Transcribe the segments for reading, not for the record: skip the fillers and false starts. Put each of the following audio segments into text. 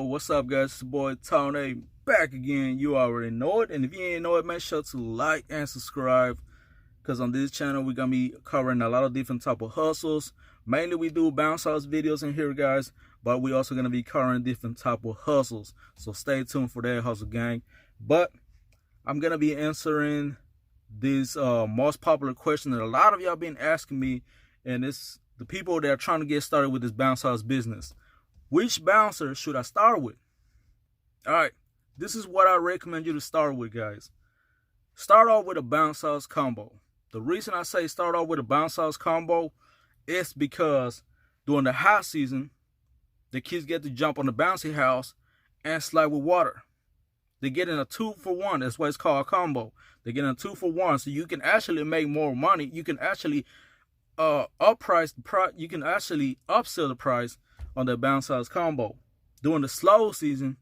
What's up, guys? It's your boy Tony back again. You already know it, and if you ain't know it, make sure to like and subscribe, because on this channel we're gonna be covering a lot of different type of hustles. Mainly we do bounce house videos in here, guys, but we also gonna be covering different type of hustles, so stay tuned for that, hustle gang. But I'm gonna be answering this most popular question that a lot of y'all been asking me, and it's the people that are trying to get started with this bounce house business. Which bouncer should I start with? All right, this is what I recommend you to start with, guys. Start off with a bounce house combo. The reason I say start off with a bounce house combo is because during the hot season, the kids get to jump on the bouncy house and slide with water. They get in a 2-for-1. That's why it's called a combo. They get in a 2-for-1, so you can actually make more money. You can actually you can actually upsell the price on the bounce house combo. During the slow season,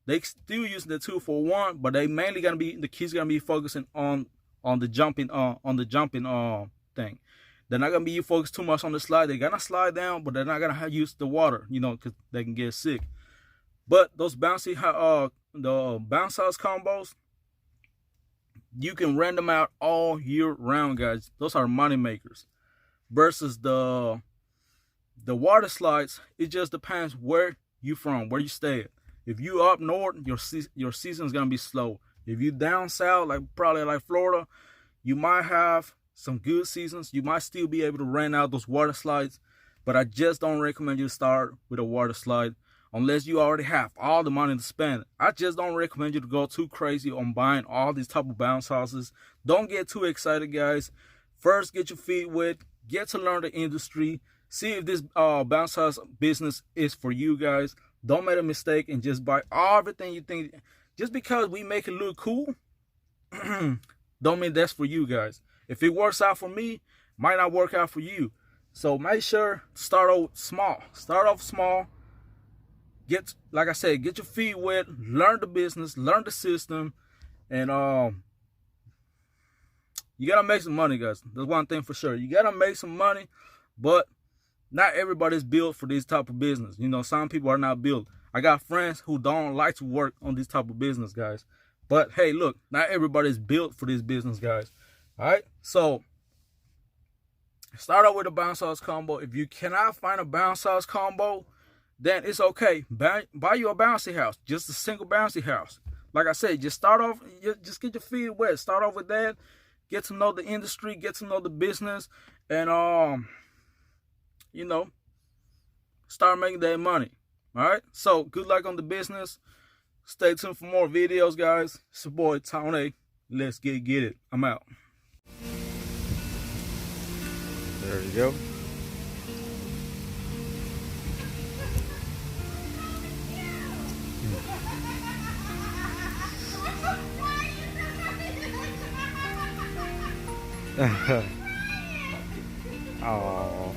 they still using the 2-for-1, but they mainly the kids gonna be focusing on the jumping thing. They're not gonna be focused too much on the slide. They're gonna slide down, but they're not gonna use the water, because they can get sick. But those the bounce house combos, you can rent them out all year round, guys. Those are money makers. Versus the water slides, it just depends where you stay at. If you up north, your season is gonna be slow. If you down south, probably like Florida, you might have some good seasons. You might still be able to rent out those water slides, but I just don't recommend you start with a water slide unless you already have all the money to spend. I just don't recommend you to go too crazy on buying all these type of bounce houses. Don't get too excited, guys. First, get your feet wet, get to learn the industry. See if this bounce house business is for you, guys. Don't make a mistake and just buy everything you think. Just because we make it look cool, don't mean that's for you, guys. If it works out for me, might not work out for you. So make sure to start off small. Start off small. Like I said, get your feet wet, learn the business, learn the system, and you gotta make some money, guys. That's one thing for sure. You gotta make some money, but not everybody's built for this type of business. Some people are not built. I got friends who don't like to work on this type of business, guys. But hey, look, not everybody's built for this business, guys. All right, so start out with a bounce house combo. If you cannot find a bounce house combo, then it's okay. Buy you a bouncy house, just a single bouncy house. Like I said, just start off, just get your feet wet. Start off with that. Get to know the industry, get to know the business, and start making that money. All right, so good luck on the business. Stay tuned for more videos, guys. It's your boy Tony. Let's get it. I'm out. There you go. Oh.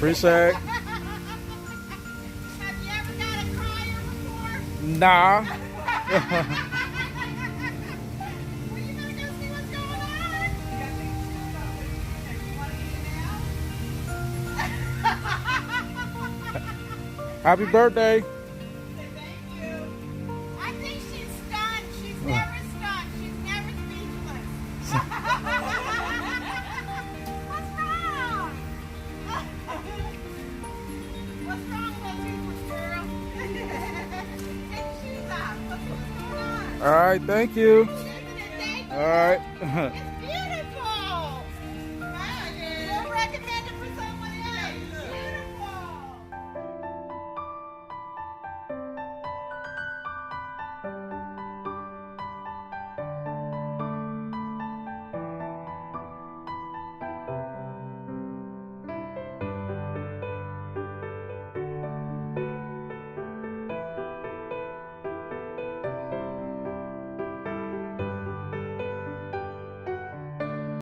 Appreciate it. Have you ever got a crier before? Nah. Well, you better go see what's going on. Happy birthday. Thank you. I think she's stunned. She's never stunned. She's never speechless. What's wrong? What's wrong with you, girl? Take your shoes off. What's going on? All right, thank you. Thank you. All right.